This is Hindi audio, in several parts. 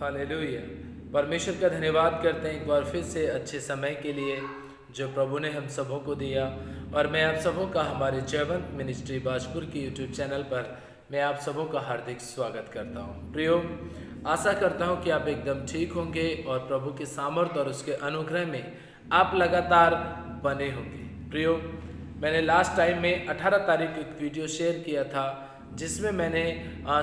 हालेलुया। परमेश्वर का धन्यवाद करते हैं एक बार फिर से अच्छे समय के लिए जो प्रभु ने हम सबों को दिया। और मैं आप सबों का हमारे जयवंत मिनिस्ट्री बाजपुर की यूट्यूब चैनल पर मैं आप सबों का हार्दिक स्वागत करता हूं। प्रियो, आशा करता हूं कि आप एकदम ठीक होंगे और प्रभु के सामर्थ और उसके अनुग्रह में आप लगातार बने होंगे। प्रियो, मैंने लास्ट टाइम में 18 तारीख को एक वीडियो शेयर किया था जिसमें मैंने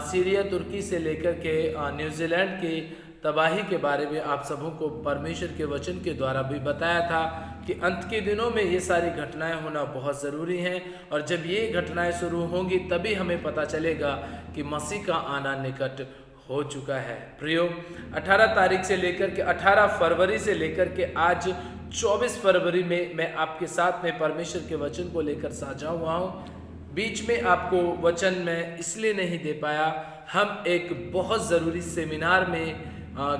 सीरिया तुर्की से लेकर के न्यूजीलैंड की तबाही के बारे में आप सबों को परमेश्वर के वचन के द्वारा भी बताया था कि अंत के दिनों में ये सारी घटनाएं होना बहुत ज़रूरी हैं और जब ये घटनाएं शुरू होंगी तभी हमें पता चलेगा कि मसीह का आना निकट हो चुका है। प्रियो, 18 तारीख से लेकर के 18 फरवरी से लेकर के आज 24 फरवरी में मैं आपके साथ में परमेश्वर के वचन को लेकर साझा हुआ हूँ। बीच में आपको वचन मैं इसलिए नहीं दे पाया, हम एक बहुत ज़रूरी सेमिनार में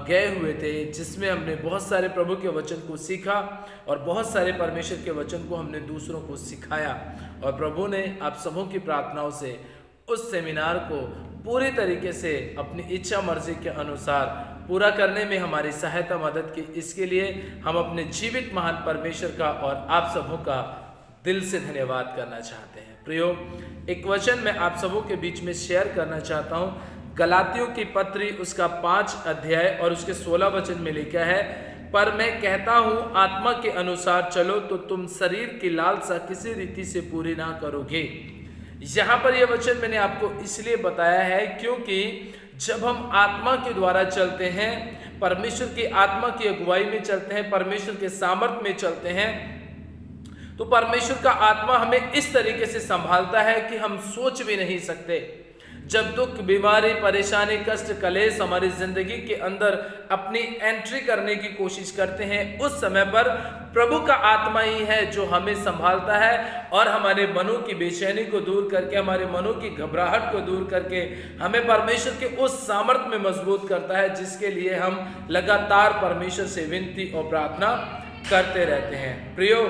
गए हुए थे जिसमें हमने बहुत सारे प्रभु के वचन को सीखा और बहुत सारे परमेश्वर के वचन को हमने दूसरों को सिखाया और प्रभु ने आप सबों की प्रार्थनाओं से उस सेमिनार को पूरी तरीके से अपनी इच्छा मर्जी के अनुसार पूरा करने में हमारी सहायता मदद की। इसके लिए हम अपने जीवित महान परमेश्वर का और आप सबों का दिल से धन्यवाद करना चाहते हैं। प्रियो, एक वचन मैं आप सबों के बीच में शेयर करना चाहता हूँ। गलातियों की पत्री उसका 5 अध्याय और उसके 16 वचन में लिखा है, पर मैं कहता हूँ आत्मा के अनुसार चलो तो तुम शरीर की लालसा किसी रीति से पूरी ना करोगे। यहाँ पर यह वचन मैंने आपको इसलिए बताया है क्योंकि जब हम आत्मा के द्वारा चलते हैं, परमेश्वर की आत्मा की अगुवाई में चलते हैं, परमेश्वर के सामर्थ्य में चलते हैं, तो परमेश्वर का आत्मा हमें इस तरीके से संभालता है कि हम सोच भी नहीं सकते। जब दुख, बीमारी, परेशानी, कष्ट, कलेश हमारी जिंदगी के अंदर अपनी एंट्री करने की कोशिश करते हैं, उस समय पर प्रभु का आत्मा ही है जो हमें संभालता है और हमारे मनों की बेचैनी को दूर करके, हमारे मनों की घबराहट को दूर करके हमें परमेश्वर के उस सामर्थ्य में मजबूत करता है जिसके लिए हम लगातार परमेश्वर से विनती और प्रार्थना करते रहते हैं। प्रियो,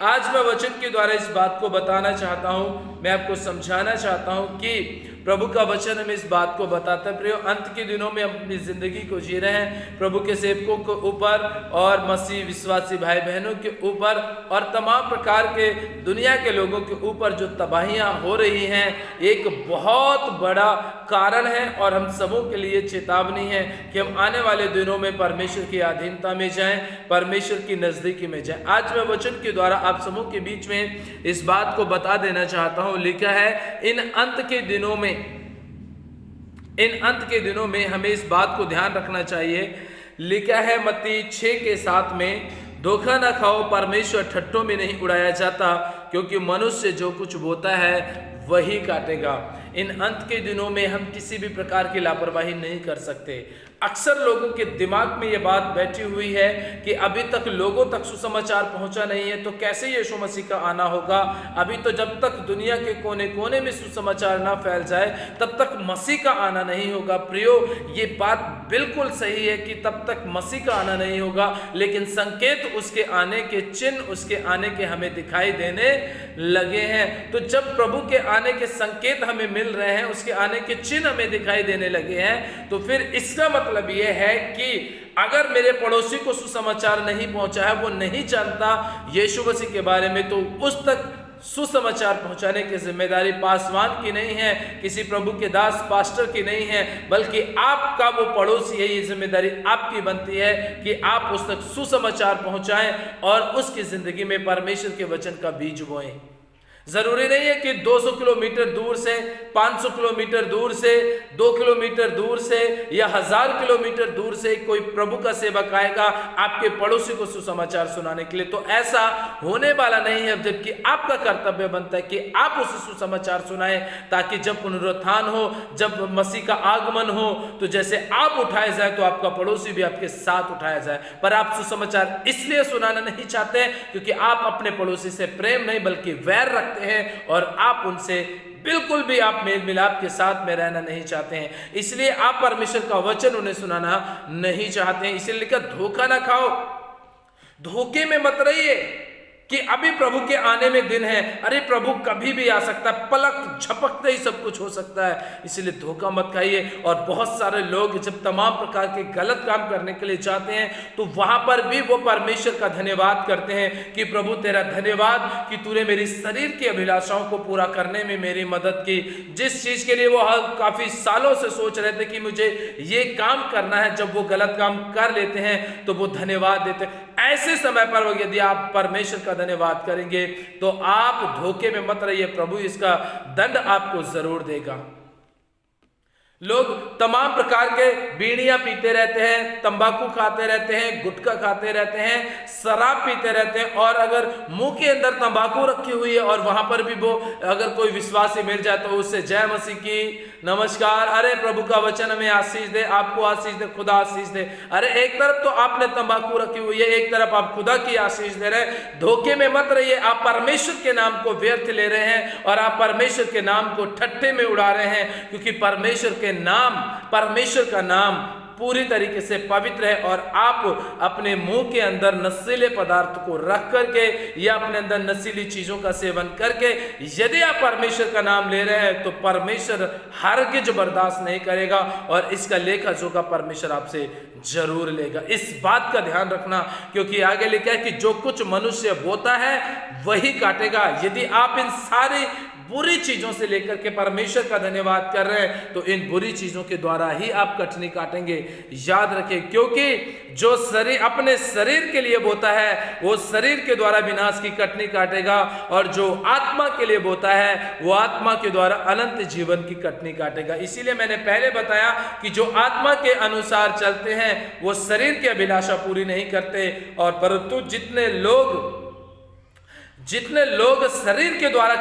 आज मैं वचन के द्वारा इस बात को बताना चाहता हूं, मैं आपको समझाना चाहता हूं कि प्रभु का वचन हमें इस बात को बताता है। प्रियो, अंत के दिनों में अपनी जिंदगी को जी रहे हैं, प्रभु के सेवकों के ऊपर और मसीह विश्वासी भाई बहनों के ऊपर और तमाम प्रकार के दुनिया के लोगों के ऊपर जो तबाहियां हो रही हैं, एक बहुत बड़ा कारण है और हम सबों के लिए चेतावनी है कि हम आने वाले दिनों में परमेश्वर की अधीनता में जाएं, परमेश्वर की नजदीकी में जाएं। आज मैं वचन के द्वारा आप सबों के बीच में इस बात को बता देना चाहता हूं। लिखा है, इन अंत के दिनों में हमें इस बात को ध्यान रखना चाहिए। लिखा है मत्ती 6:7 में, धोखा न खाओ, परमेश्वर ठट्ठों में नहीं उड़ाया जाता, क्योंकि मनुष्य जो कुछ बोता है वही काटेगा। इन अंत के दिनों में हम किसी भी प्रकार की लापरवाही नहीं कर सकते। अक्सर लोगों के दिमाग में ये बात बैठी हुई है कि अभी तक लोगों तक सुसमाचार पहुंचा नहीं है तो कैसे यीशु मसीह का आना होगा। अभी तो जब तक दुनिया के कोने कोने में सुसमाचार ना फैल जाए तब तक मसीह का आना नहीं होगा। प्रियो, ये बात बिल्कुल सही है कि तब तक मसीह का आना नहीं होगा, लेकिन संकेत उसके आने के, चिन्ह उसके आने के हमें दिखाई देने लगे हैं। तो जब प्रभु के आने के संकेत हमें मिल रहे हैं, उसके आने के चिन्ह हमें दिखाई देने लगे हैं, तो फिर इसका मतलब यह है कि अगर मेरे पड़ोसी को सुसमाचार नहीं पहुंचा है, वो नहीं जानता यीशु मसीह के बारे में, तो उस तक सुसमाचार पहुंचाने की जिम्मेदारी पासवान की नहीं है, किसी प्रभु के दास पास्टर की नहीं है, बल्कि आपका वो पड़ोसी है। ये जिम्मेदारी आपकी बनती है कि आप उस तक सुसमाचार पहुंचाएं और उसकी जिंदगी में परमेश्वर के वचन का बीज बोएं। जरूरी नहीं है कि 200 किलोमीटर दूर से, 500 किलोमीटर दूर से, 2 किलोमीटर दूर से या 1000 किलोमीटर दूर से कोई प्रभु का सेवक आएगा आपके पड़ोसी को सुसमाचार सुनाने के लिए। तो ऐसा होने वाला नहीं है, जबकि आपका कर्तव्य बनता है कि आप उसे सुसमाचार सुनाएं, ताकि जब पुनरुत्थान हो, जब मसीह का आगमन हो, तो जैसे आप उठाए जाए तो आपका पड़ोसी भी आपके साथ उठाया जाए। पर आप सुसमाचार इसलिए सुनाना नहीं चाहते क्योंकि आप अपने पड़ोसी से प्रेम नहीं बल्कि वैर रखते हैं और आप उनसे बिल्कुल भी आप मेल मिलाप के साथ में रहना नहीं चाहते हैं, इसलिए आप परमेश्वर का वचन उन्हें सुनाना नहीं चाहते हैं। इसलिए लिखा, धोखा ना खाओ, धोखे में मत रहिए। कि अभी प्रभु के आने में दिन है, अरे प्रभु कभी भी आ सकता है, पलक झपकते ही सब कुछ हो सकता है, इसलिए धोखा मत खाइए। और बहुत सारे लोग जब तमाम प्रकार के गलत काम करने के लिए जाते हैं तो वहां पर भी वो परमेश्वर का धन्यवाद करते हैं कि प्रभु तेरा धन्यवाद कि तूने मेरी शरीर की अभिलाषाओं को पूरा करने में मेरी मदद की। जिस चीज के लिए वो काफी सालों से सोच रहे थे कि मुझे ये काम करना है, जब वो गलत काम कर लेते हैं तो वो धन्यवाद देते हैं। ऐसे समय पर यदि आप परमेश्वर का धन्यवाद करेंगे तो आप धोखे में मत रहिए, प्रभु इसका दंड आपको जरूर देगा। लोग तमाम प्रकार के बीड़ियां पीते रहते हैं, तंबाकू खाते रहते हैं, गुटखा खाते रहते हैं, शराब पीते रहते हैं, और अगर मुंह के अंदर तंबाकू रखी हुई है और वहां पर भी वो अगर कोई विश्वासी मिल जाए तो उससे जय मसीह की, नमस्कार, अरे प्रभु का वचन हमें आशीष दे, आपको आशीष दे, खुदा आशीष दे। अरे एक तरफ तो आपने तंबाकू रखी हुई है, एक तरफ आप खुदा की आशीष दे रहे हैं। धोखे में मत रहिए, आप परमेश्वर के नाम को व्यर्थ ले रहे हैं और आप परमेश्वर के नाम को ठट्ठे में उड़ा रहे हैं, क्योंकि परमेश्वर के नाम, परमेश्वर का नाम पूरी तरीके से पवित्र है। और आप अपने मुंह के अंदर नशीले पदार्थ को रख करके या अपने अंदर नशीली चीजों का सेवन करके यदि आप परमेश्वर का नाम ले रहे हैं तो परमेश्वर हरगिज बर्दाश्त नहीं करेगा और इसका लेखा जोखा परमेश्वर आपसे जरूर लेगा। इस बात का ध्यान रखना, क्योंकि आगे लिखा है कि जो कुछ मनुष्य बोता है वही काटेगा। यदि आप इन सारी बुरी चीजों से लेकर के परमेश्वर का धन्यवाद कर रहे हैं तो इन बुरी चीजों के द्वारा ही आप कटनी काटेंगे। याद रखें, क्योंकि जो शरीर अपने शरीर के लिए बोता है वो शरीर के द्वारा विनाश की कटनी काटेगा, और जो आत्मा के लिए बोता है वो आत्मा के द्वारा अनंत जीवन की कटनी काटेगा। इसीलिए मैंने पहले बताया कि जो आत्मा के अनुसार चलते हैं वो शरीर की अभिलाषा पूरी नहीं करते, और परंतु जितने लोग शरीर के द्वारा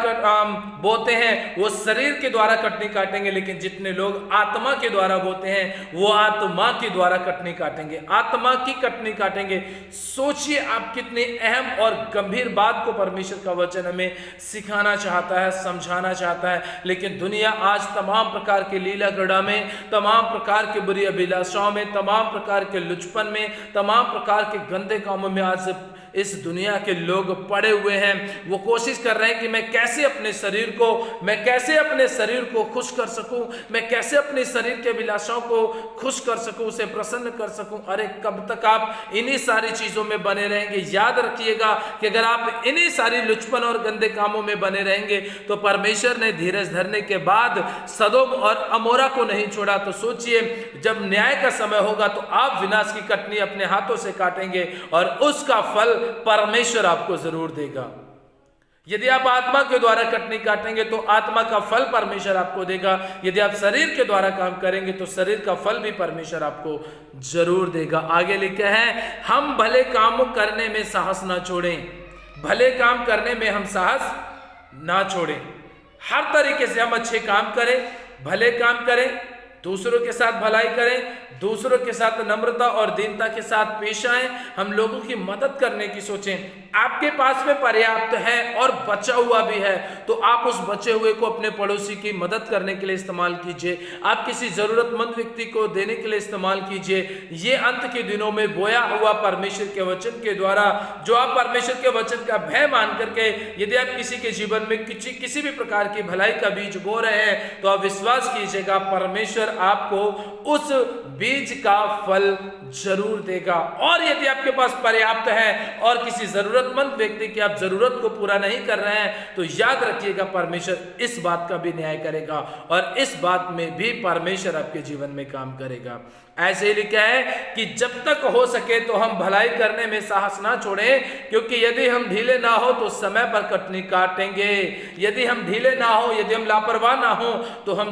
बोते हैं वो शरीर के द्वारा कटनी काटेंगे, लेकिन जितने लोग आत्मा के द्वारा बोते हैं वो आत्मा के द्वारा कटनी काटेंगे, आत्मा की कटनी काटेंगे। सोचिए आप कितनी अहम और गंभीर बात को परमेश्वर का वचन हमें सिखाना चाहता है, समझाना चाहता है। लेकिन दुनिया आज तमाम प्रकार के लीला गड़ा में, तमाम प्रकार के बुरी अभिलाषाओं में, तमाम प्रकार के लुचपन में, तमाम प्रकार के गंदे कामों में आज इस दुनिया के लोग पड़े हुए हैं। वो कोशिश कर रहे हैं कि मैं कैसे अपने शरीर को खुश कर सकूं, मैं कैसे अपने शरीर के अभिलाषाओं को खुश कर सकूं, उसे प्रसन्न कर सकूं। अरे कब तक आप इन्हीं सारी चीजों में बने रहेंगे? याद रखिएगा कि अगर आप इन्हीं सारी लुचपन और गंदे कामों में बने रहेंगे तो परमेश्वर ने धीरज धरने के बाद सदोम और अमोरा को नहीं छोड़ा। तो सोचिए, जब न्याय का समय होगा तो आप विनाश की कटनी अपने हाथों से काटेंगे और उसका फल परमेश्वर आपको जरूर देगा। यदि आप आत्मा के द्वारा कटनी काटेंगे तो आत्मा का फल परमेश्वर आपको देगा। यदि आप शरीर के द्वारा काम करेंगे तो शरीर का फल भी परमेश्वर आपको जरूर देगा। आगे लिखा है, हम भले काम करने में साहस ना छोड़ें, भले काम करने में हम साहस ना छोड़ें। हर तरीके से हम अच्छे काम करें, भले काम करें, दूसरों के साथ भलाई करें, दूसरों के साथ नम्रता और दीनता के साथ पेश आए, हम लोगों की मदद करने की सोचें। आपके पास में पर्याप्त है और बचा हुआ भी है तो आप उस बचे हुए को अपने पड़ोसी की मदद करने के लिए इस्तेमाल कीजिए, आप किसी जरूरतमंद व्यक्ति को देने के लिए इस्तेमाल कीजिए। ये अंत के दिनों में बोया हुआ परमेश्वर के वचन के द्वारा, जो आप परमेश्वर के वचन का भय मान करके यदि आप किसी के जीवन में किसी भी प्रकार की भलाई का बीज बो रहे हैं तो आप विश्वास कीजिएगा परमेश्वर आपको उस बीज का फल जरूर देगा। और यदि आपके पास पर्याप्त है और किसी जरूरतमंद व्यक्ति की आप जरूरत को पूरा नहीं कर रहे हैं तो याद रखिएगा परमेश्वर इस बात का भी न्याय करेगा और इस बात में भी परमेश्वर आपके जीवन में काम करेगा। ऐसे ही लिखा है कि जब तक हो सके तो हम भलाई करने में साहस ना छोड़ें, क्योंकि यदि हम ढीले ना हो तो समय पर कटनी काटेंगे। यदि हम ढीले ना हो, यदि हम लापरवाह ना हो तो हम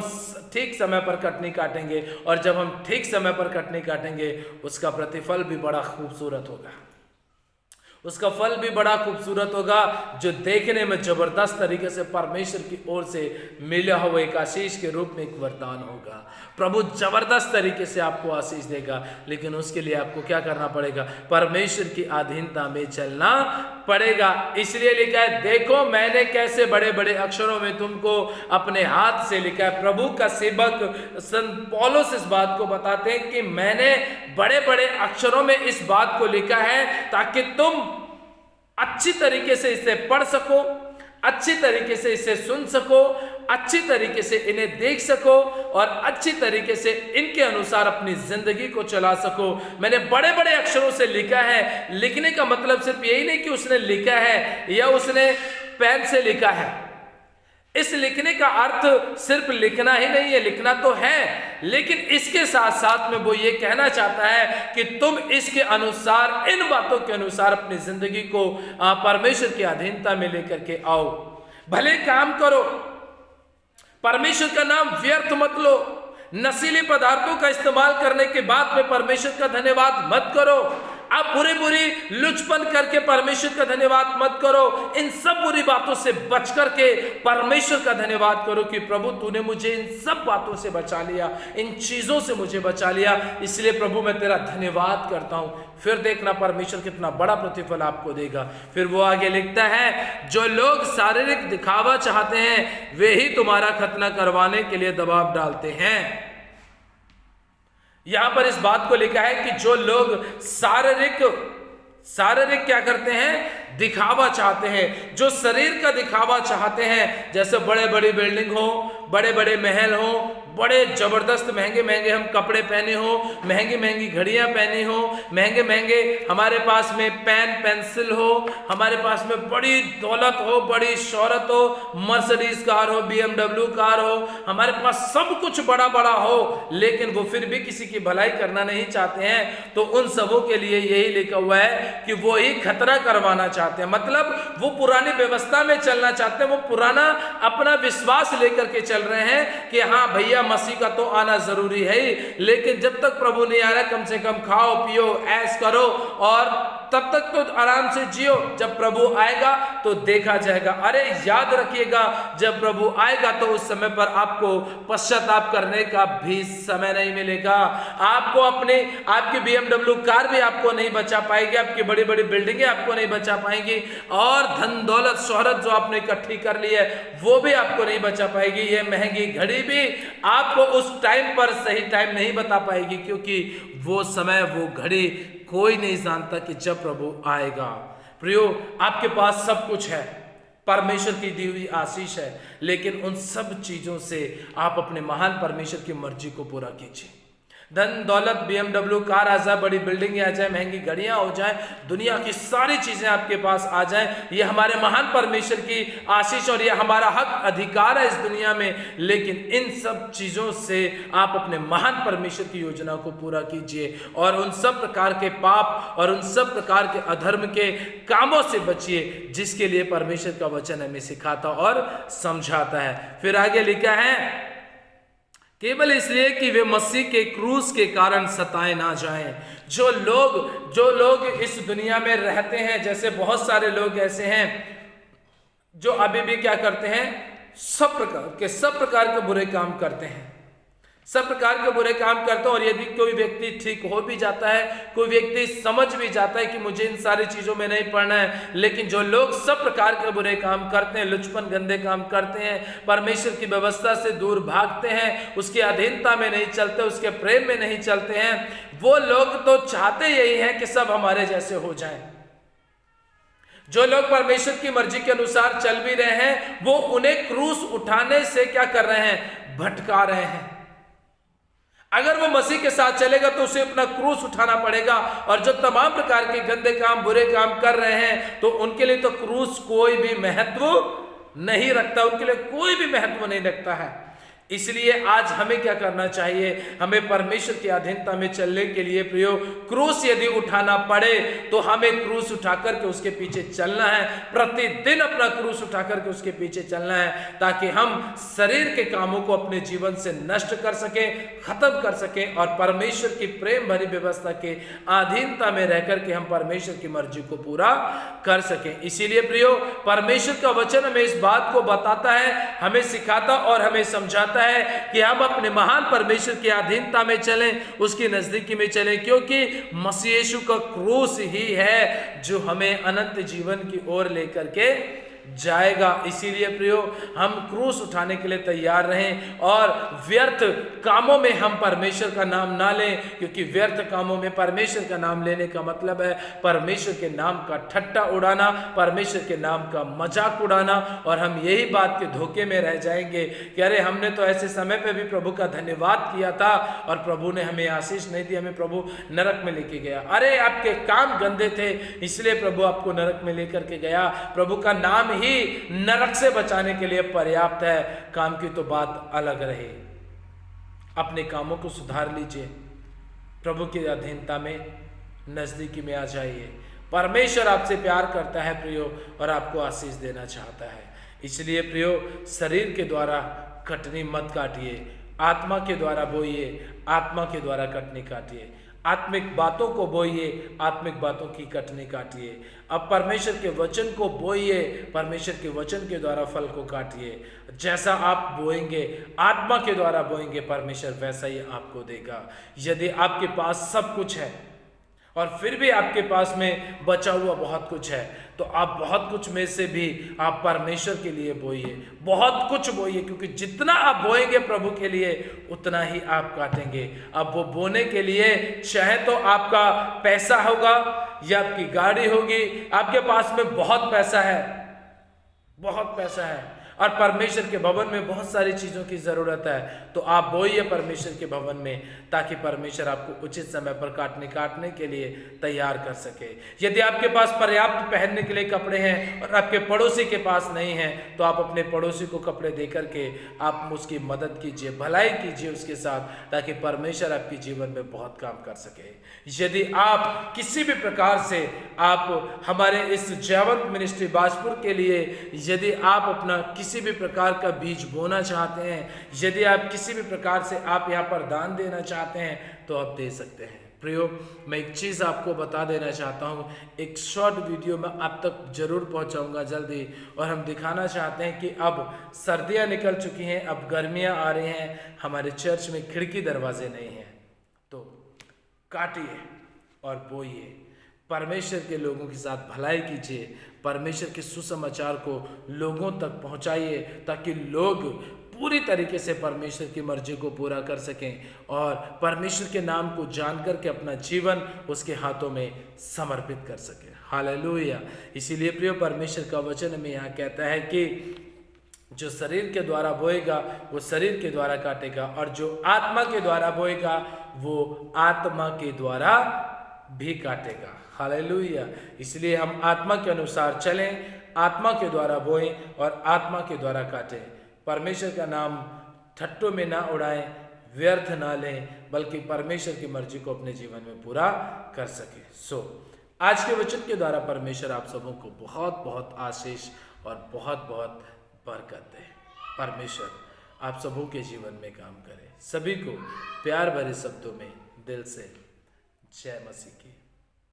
ठीक समय पर कटनी काटेंगे, और जब हम ठीक समय पर कटनी काटेंगे उसका प्रतिफल भी बड़ा खूबसूरत होगा, उसका फल भी बड़ा खूबसूरत होगा, जो देखने में जबरदस्त तरीके से परमेश्वर की ओर से मिला हुआ एक आशीष के रूप में एक वरदान होगा। प्रभु जबरदस्त तरीके से आपको आशीष देगा, लेकिन उसके लिए आपको क्या करना पड़ेगा? परमेश्वर की अधीनता में चलना पड़ेगा। इसलिए लिखा है, देखो मैंने कैसे बड़े बड़े अक्षरों में तुमको अपने हाथ से लिखा है। प्रभु का सेवक संत पौलुस इस बात को बताते हैं कि मैंने बड़े बड़े अक्षरों में इस बात को लिखा है ताकि तुम अच्छी तरीके से इसे पढ़ सको, अच्छी तरीके से इसे सुन सको, अच्छी तरीके से इन्हें देख सको और अच्छी तरीके से इनके अनुसार अपनी जिंदगी को चला सको। मैंने बड़े बड़े अक्षरों से लिखा है। लिखने का मतलब सिर्फ यही नहीं कि उसने लिखा है या उसने पेन से लिखा है। इस लिखने का अर्थ सिर्फ लिखना ही नहीं है, लिखना तो है, लेकिन इसके साथ साथ में वो ये कहना चाहता है कि तुम इसके अनुसार, इन बातों के अनुसार अपनी जिंदगी को परमेश्वर की अधीनता में लेकर के आओ। भले काम करो, परमेश्वर का नाम व्यर्थ मत लो। नशीले पदार्थों का इस्तेमाल करने के बाद में परमेश्वर का धन्यवाद मत करो। आप बुरी लुचपन करके परमेश्वर का धन्यवाद मत करो। इन सब बुरी बातों से बच करके परमेश्वर का धन्यवाद करो कि प्रभु तूने मुझे इन सब बातों से बचा लिया, इन चीजों से मुझे बचा लिया, इसलिए प्रभु मैं तेरा धन्यवाद करता हूं। फिर देखना परमेश्वर कितना बड़ा प्रतिफल आपको देगा। फिर वो आगे लिखता है, जो लोग शारीरिक दिखावा चाहते हैं वे ही तुम्हारा खतना करवाने के लिए दबाव डालते हैं। यहां पर इस बात को लिखा है कि जो लोग शारीरिक क्या करते हैं, दिखावा चाहते हैं, जो शरीर का दिखावा चाहते हैं, जैसे बड़े बड़ी बिल्डिंग हो, बड़े बड़े महल हो, बड़े जबरदस्त महंगे महंगे हम कपड़े पहने हो, महंगी महंगी घड़ियां पहनी हो, महंगे महंगे हमारे पास में पेन पेंसिल हो, हमारे पास में बड़ी दौलत हो, बड़ी शोहरत हो, मर्सिडीज कार हो, BMW कार हो, हमारे पास सब कुछ बड़ा बड़ा हो, लेकिन वो फिर भी किसी की भलाई करना नहीं चाहते हैं। तो उन सबों के लिए यही लिखा हुआ है कि वो ही खतरा करवाना चाहते हैं। मतलब वो पुरानी व्यवस्था में चलना चाहते हैं, वो पुराना अपना विश्वास लेकर के चल रहे हैं कि हाँ भैया मसीह का तो आना जरूरी है ही, लेकिन जब तक प्रभु नहीं आ रहा कम से कम खाओ पियो ऐश करो और तब तक तो आराम से जियो, जब प्रभु आएगा तो देखा जाएगा। अरे याद रखिएगा, जब प्रभु आएगा तो उस समय पर आपको पश्चाताप करने का भी समय नहीं मिलेगा। आपको आपकी BMW कार भी आपको नहीं बचा पाएगी, आपकी बड़ी बड़ी बिल्डिंगें आपको नहीं बचा पाएंगी, और धन दौलत शोहरत जो आपने इकट्ठी कर ली है वो भी आपको नहीं बचा पाएगी। ये महंगी घड़ी भी आपको उस टाइम पर सही टाइम नहीं बता पाएगी, क्योंकि वो समय वो घड़ी कोई नहीं जानता कि जब प्रभु आएगा। प्रियो, आपके पास सब कुछ है, परमेश्वर की दी हुई आशीष है, लेकिन उन सब चीजों से आप अपने महान परमेश्वर की मर्जी को पूरा कीजिए। धन दौलत BMW कार आ जाए, बड़ी बिल्डिंग आ जाए, महंगी घड़ियां हो जाए, दुनिया की सारी चीजें आपके पास आ जाएं, ये हमारे महान परमेश्वर की आशीष और ये हमारा हक अधिकार है इस दुनिया में, लेकिन इन सब चीजों से आप अपने महान परमेश्वर की योजना को पूरा कीजिए और उन सब प्रकार के पाप और उन सब प्रकार के अधर्म के कामों से बचिए जिसके लिए परमेश्वर का वचन हमें सिखाता और समझाता है। फिर आगे लिखा है, केवल इसलिए कि वे मसीह के क्रूस के कारण सताए ना जाएं। जो लोग इस दुनिया में रहते हैं, जैसे बहुत सारे लोग ऐसे हैं जो अभी भी क्या करते हैं, सब प्रकार के बुरे काम करते हैं, सब प्रकार के बुरे काम करते हैं। और यदि कोई व्यक्ति ठीक हो भी जाता है, कोई व्यक्ति समझ भी जाता है कि मुझे इन सारी चीजों में नहीं पड़ना है, लेकिन जो लोग सब प्रकार के बुरे काम करते हैं, लुचपन गंदे काम करते हैं, परमेश्वर की व्यवस्था से दूर भागते हैं, उसकी अधीनता में नहीं चलते, उसके प्रेम में नहीं चलते हैं, वो लोग तो चाहते यही है कि सब हमारे जैसे हो जाएं। जो लोग परमेश्वर की मर्जी के अनुसार चल भी रहे हैं, वो उन्हें क्रूस उठाने से क्या कर रहे हैं, भटका रहे हैं। अगर वो मसीह के साथ चलेगा तो उसे अपना क्रूस उठाना पड़ेगा, और जो तमाम प्रकार के गंदे काम बुरे काम कर रहे हैं तो उनके लिए तो क्रूस कोई भी महत्व नहीं रखता, उनके लिए कोई भी महत्व नहीं रखता है। इसलिए आज हमें क्या करना चाहिए, हमें परमेश्वर की अधीनता में चलने के लिए प्रियो क्रूस यदि उठाना पड़े तो हमें क्रूस उठा करके उसके पीछे चलना है, प्रतिदिन अपना क्रूस उठा करके उसके पीछे चलना है, ताकि हम शरीर के कामों को अपने जीवन से नष्ट कर सकें, खत्म कर सकें और परमेश्वर की प्रेम भरी व्यवस्था के अधीनता में रह करके हम परमेश्वर की मर्जी को पूरा कर सकें। इसीलिए प्रियो परमेश्वर का वचन हमें इस बात को बताता है, हमें सिखाता और हमें समझाता है कि हम अपने महान परमेश्वर की अधीनता में चलें, उसकी नजदीकी में चलें, क्योंकि मसीह यीशु का क्रूस ही है जो हमें अनंत जीवन की ओर लेकर के जाएगा। इसीलिए प्रियो, हम क्रूस उठाने के लिए तैयार रहें और व्यर्थ कामों में हम परमेश्वर का नाम ना लें, क्योंकि व्यर्थ कामों में परमेश्वर का नाम लेने का मतलब है परमेश्वर के नाम का ठट्टा उड़ाना, परमेश्वर के नाम का मजाक उड़ाना। और हम यही बात के धोखे में रह जाएंगे कि अरे हमने तो ऐसे समय पे भी प्रभु का धन्यवाद किया था और प्रभु ने हमें आशीष नहीं दी, हमें प्रभु नरक में लेके गया। अरे आपके काम गंदे थे इसलिए प्रभु आपको नरक में लेकर के गया। प्रभु का नाम ही नरक से बचाने के लिए पर्याप्त है। काम की तो बात अलग रहे। अपने कामों को सुधार लीजिए, प्रभु की अधीनता में नजदीकी में आ जाइए। परमेश्वर आपसे प्यार करता है प्रियो और आपको आशीष देना चाहता है। इसलिए प्रियो, शरीर के द्वारा कटनी मत काटिए, आत्मा के द्वारा बोइए, आत्मा के द्वारा कटनी काटिए। आत्मिक बातों को बोइए, आत्मिक बातों की कटनी काटिए। अब परमेश्वर के वचन को बोइए, परमेश्वर के वचन के द्वारा फल को काटिए। जैसा आप बोएंगे, आत्मा के द्वारा बोएंगे, परमेश्वर वैसा ही आपको देगा। यदि आपके पास सब कुछ है और फिर भी आपके पास में बचा हुआ बहुत कुछ है, तो आप बहुत कुछ में से भी आप परमेश्वर के लिए बोइए, बहुत कुछ बोइए, क्योंकि जितना आप बोएंगे प्रभु के लिए उतना ही आप काटेंगे। अब वो बोने के लिए चाहे तो आपका पैसा होगा या आपकी गाड़ी होगी, आपके पास में बहुत पैसा है, बहुत पैसा है और परमेश्वर के भवन में बहुत सारी चीज़ों की ज़रूरत है, तो आप बोइए परमेश्वर के भवन में, ताकि परमेश्वर आपको उचित समय पर काटने के लिए तैयार कर सके। यदि आपके पास पर्याप्त पहनने के लिए कपड़े हैं और आपके पड़ोसी के पास नहीं हैं, तो आप अपने पड़ोसी को कपड़े दे करके आप उसकी मदद कीजिए, भलाई कीजिए उसके साथ, ताकि परमेश्वर आपके जीवन में बहुत काम कर सके। यदि आप किसी भी प्रकार से आप हमारे इस जयवंत मिनिस्ट्री बाजपुर के लिए यदि आप अपना किसी भी प्रकार का बीज बोना चाहते हैं, यदि आप किसी भी प्रकार से आप यहाँ पर दान देना चाहते हैं, तो आप दे सकते हैं। प्रियो, मैं एक चीज़ आपको बता देना चाहता हूँ, एक शॉर्ट वीडियो में आप तक जरूर पहुँचाऊँगा जल्दी। और हम दिखाना चाहते हैं कि अब सर्दियाँ निकल चुकी हैं, अब गर्मियाँ आ रही हैं, हमारे चर्च में खिड़की दरवाजे नहीं हैं, तो काटिए और बोइए, परमेश्वर के लोगों के साथ भलाई कीजिए, परमेश्वर के सुसमाचार को लोगों तक पहुंचाइए, ताकि लोग पूरी तरीके से परमेश्वर की मर्जी को पूरा कर सकें और परमेश्वर के नाम को जान करके अपना जीवन उसके हाथों में समर्पित कर सकें। हालेलुया। इसीलिए प्रिय, परमेश्वर का वचन हमें यहाँ कहता है कि जो शरीर के द्वारा बोएगा वो शरीर के द्वारा काटेगा, और जो आत्मा के द्वारा बोएगा वो आत्मा के द्वारा भी काटेगा। हालेलुया। इसलिए हम आत्मा के अनुसार चलें, आत्मा के द्वारा बोएं और आत्मा के द्वारा काटें। परमेश्वर का नाम ठट्टों में ना उड़ाएं, व्यर्थ ना लें, बल्कि परमेश्वर की मर्जी को अपने जीवन में पूरा कर सके। आज के वचन के द्वारा परमेश्वर आप सबों को बहुत बहुत आशीष और बहुत बहुत बरकत दे। परमेश्वर आप सबों के जीवन में काम करे। सभी को प्यार भरे शब्दों में दिल से जय मसीह की।